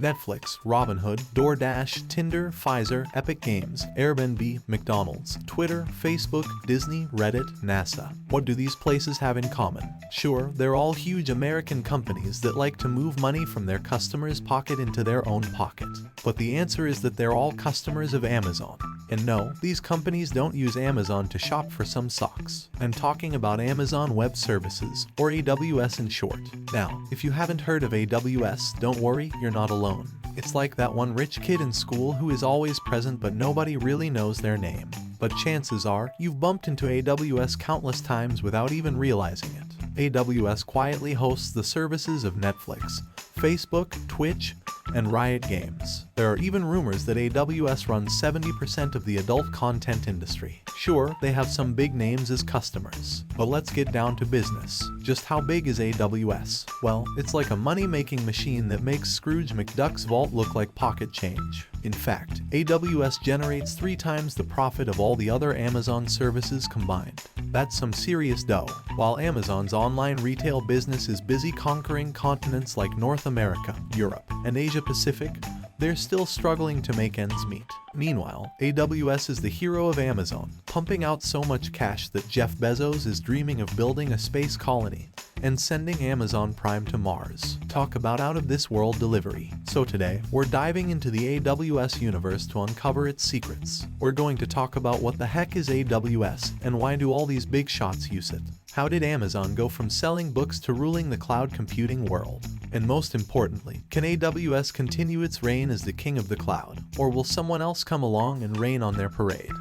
Netflix, Robinhood, DoorDash, Tinder, Pfizer, Epic Games, Airbnb, McDonald's, Twitter, Facebook, Disney, Reddit, NASA. What do these places have in common? Sure, they're all huge American companies that like to move money from their customers' pocket into their own pocket. But the answer is that they're all customers of Amazon. And no, these companies don't use Amazon to shop for some socks. I'm talking about Amazon Web Services, or AWS in short. Now, if you haven't heard of AWS, don't worry, you're not alone. It's like that one rich kid in school who is always present but nobody really knows their name. But chances are, you've bumped into AWS countless times without even realizing it. AWS quietly hosts the services of Netflix, Facebook, Twitch, and Riot Games. There are even rumors that AWS runs 70% of the adult content industry. Sure, they have some big names as customers, but let's get down to business. Just how big is AWS? Well, it's like a money-making machine that makes Scrooge McDuck's vault look like pocket change. In fact, AWS generates 3 times the profit of all the other Amazon services combined. That's some serious dough. While Amazon's online retail business is busy conquering continents like North America, Europe, and Asia Pacific, they're still struggling to make ends meet. Meanwhile, AWS is the hero of Amazon, pumping out so much cash that Jeff Bezos is dreaming of building a space colony and sending Amazon Prime to Mars. Talk about out-of-this-world delivery. So today, we're diving into the AWS universe to uncover its secrets. We're going to talk about what the heck is AWS and why do all these big shots use it? How did Amazon go from selling books to ruling the cloud computing world? And most importantly, can AWS continue its reign as the king of the cloud, or will someone else come along and rain on their parade?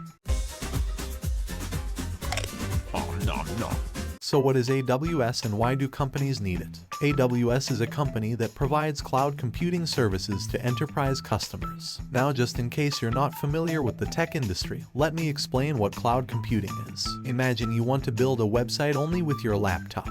So what is AWS and why do companies need it? AWS is a company that provides cloud computing services to enterprise customers. Now, just in case you're not familiar with the tech industry, let me explain what cloud computing is. Imagine you want to build a website only with your laptop,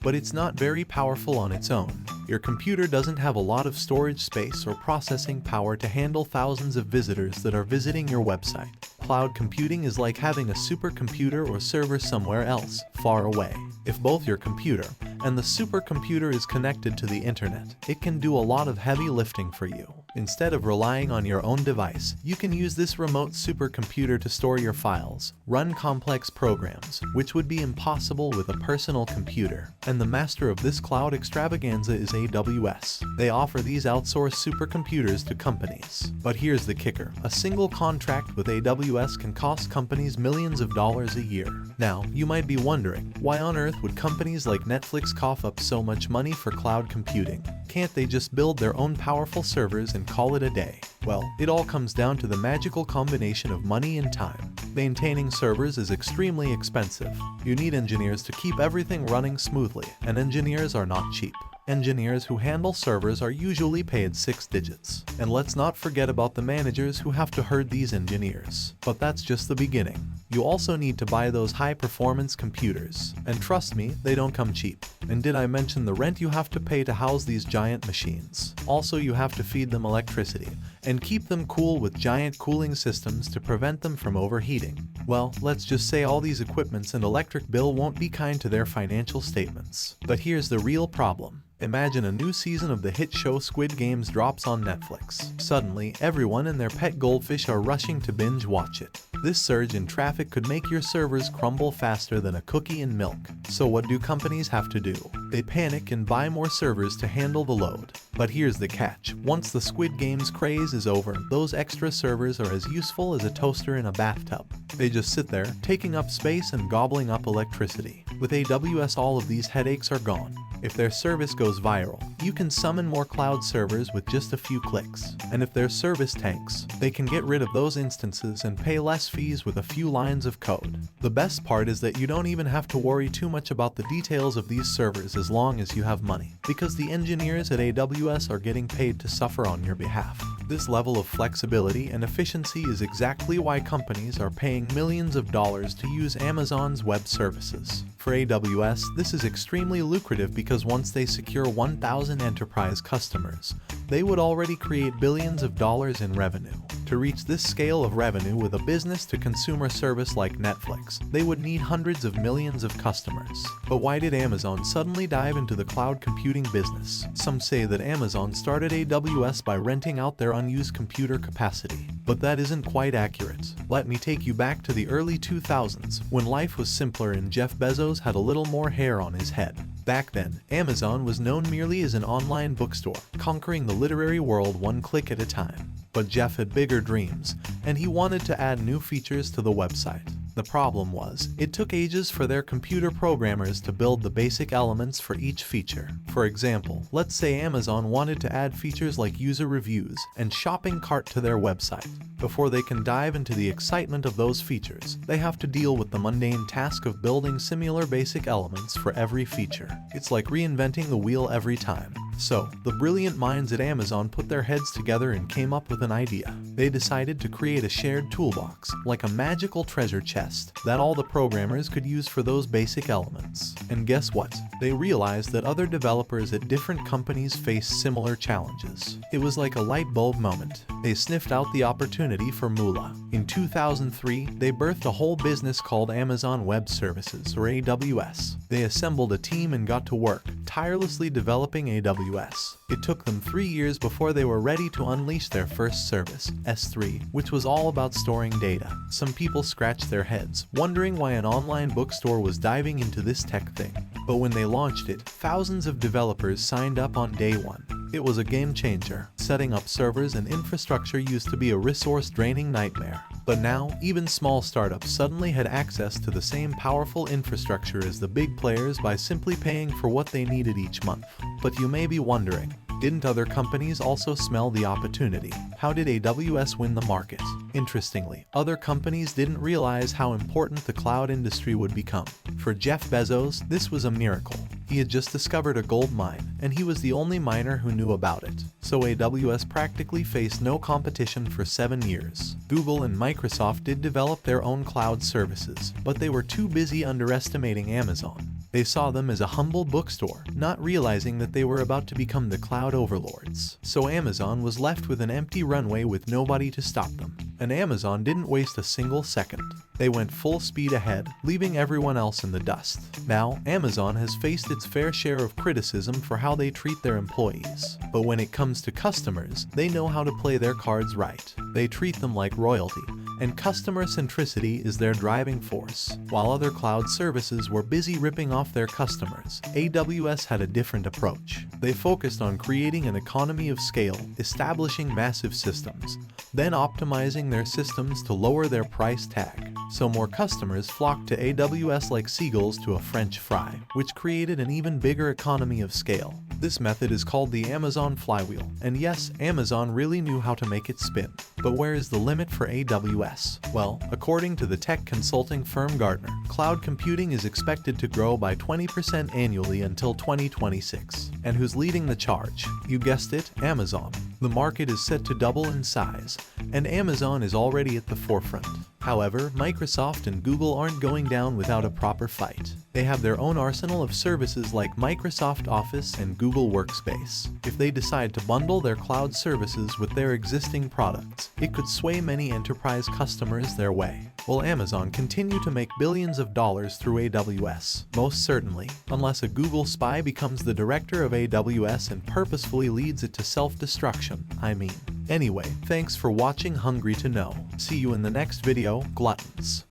but it's not very powerful on its own. Your computer doesn't have a lot of storage space or processing power to handle thousands of visitors that are visiting your website. Cloud computing is like having a supercomputer or server somewhere else, far away. If both your computer and the supercomputer is connected to the internet, it can do a lot of heavy lifting for you. Instead of relying on your own device, you can use this remote supercomputer to store your files, run complex programs, which would be impossible with a personal computer. And the master of this cloud extravaganza is AWS. They offer these outsourced supercomputers to companies. But here's the kicker. A single contract with AWS can cost companies millions of dollars a year. Now, you might be wondering, why on earth would companies like Netflix cough up so much money for cloud computing? Can't they just build their own powerful servers and call it a day? Well, it all comes down to the magical combination of money and time. Maintaining servers is extremely expensive. You need engineers to keep everything running smoothly, and engineers are not cheap. Engineers who handle servers are usually paid 6 digits. And let's not forget about the managers who have to herd these engineers. But that's just the beginning. You also need to buy those high-performance computers. And trust me, they don't come cheap. And did I mention the rent you have to pay to house these giant machines? Also, you have to feed them electricity and keep them cool with giant cooling systems to prevent them from overheating. Well, let's just say all these equipments and electric bill won't be kind to their financial statements. But here's the real problem. Imagine a new season of the hit show Squid Games drops on Netflix. Suddenly, everyone and their pet goldfish are rushing to binge watch it. This surge in traffic could make your servers crumble faster than a cookie in milk. So what do companies have to do? They panic and buy more servers to handle the load. But here's the catch. Once the Squid Games craze is over, those extra servers are as useful as a toaster in a bathtub. They just sit there, taking up space and gobbling up electricity. With AWS, all of these headaches are gone. If their service goes viral, you can summon more cloud servers with just a few clicks. And if their service tanks, they can get rid of those instances and pay less fees with a few lines of code. The best part is that you don't even have to worry too much about the details of these servers as long as you have money, because the engineers at AWS are getting paid to suffer on your behalf. This level of flexibility and efficiency is exactly why companies are paying millions of dollars to use Amazon's web services. For AWS, this is extremely lucrative because once they secure 1,000 enterprise customers, they would already create billions of dollars in revenue. To reach this scale of revenue with a business-to-consumer service like Netflix, they would need hundreds of millions of customers. But why did Amazon suddenly dive into the cloud computing business? Some say that Amazon started AWS by renting out their unused computer capacity. But that isn't quite accurate. Let me take you back to the early 2000s, when life was simpler and Jeff Bezos had a little more hair on his head. Back then, Amazon was known merely as an online bookstore, conquering the literary world one click at a time. But Jeff had bigger dreams, and he wanted to add new features to the website. The problem was, it took ages for their computer programmers to build the basic elements for each feature. For example, let's say Amazon wanted to add features like user reviews and shopping cart to their website. Before they can dive into the excitement of those features, they have to deal with the mundane task of building similar basic elements for every feature. It's like reinventing the wheel every time. So, the brilliant minds at Amazon put their heads together and came up with an idea. They decided to create a shared toolbox, like a magical treasure chest, that all the programmers could use for those basic elements. And guess what? They realized that other developers at different companies faced similar challenges. It was like a light bulb moment. They sniffed out the opportunity for moolah. In 2003, they birthed a whole business called Amazon Web Services, or AWS. They assembled a team and got to work, tirelessly developing AWS. It took them 3 years before they were ready to unleash their first service, S3, which was all about storing data. Some people scratched their heads, wondering why an online bookstore was diving into this tech thing. But when they launched it, thousands of developers signed up on day one. It was a game changer. Setting up servers and infrastructure used to be a resource-draining nightmare. But now, even small startups suddenly had access to the same powerful infrastructure as the big players by simply paying for what they needed each month. But you may be wondering, didn't other companies also smell the opportunity? How did AWS win the market? Interestingly, other companies didn't realize how important the cloud industry would become. For Jeff Bezos, this was a miracle. He had just discovered a gold mine, and he was the only miner who knew about it. So AWS practically faced no competition for 7 years. Google and Microsoft did develop their own cloud services, but they were too busy underestimating Amazon. They saw them as a humble bookstore, not realizing that they were about to become the cloud overlords. So Amazon was left with an empty runway with nobody to stop them. And Amazon didn't waste a single second. They went full speed ahead, leaving everyone else in the dust. Now, Amazon has faced its fair share of criticism for how they treat their employees. But when it comes to customers, they know how to play their cards right. They treat them like royalty, and customer centricity is their driving force. While other cloud services were busy ripping off their customers, AWS had a different approach. They focused on creating an economy of scale, establishing massive systems, then optimizing their systems to lower their price tag. So more customers flocked to AWS like seagulls to a French fry, which created an even bigger economy of scale. This method is called the Amazon flywheel, and yes, Amazon really knew how to make it spin. But where is the limit for AWS? Well, according to the tech consulting firm Gartner, cloud computing is expected to grow by 20% annually until 2026. And who's leading the charge? You guessed it, Amazon. The market is set to double in size, and Amazon is already at the forefront. However, Microsoft and Google aren't going down without a proper fight. They have their own arsenal of services like Microsoft Office and Google Workspace. If they decide to bundle their cloud services with their existing products, it could sway many enterprise customers their way. Will Amazon continue to make billions of dollars through AWS? Most certainly, unless a Google spy becomes the director of AWS and purposefully leads it to self-destruction, Anyway, thanks for watching Hungry to Know. See you in the next video, gluttons.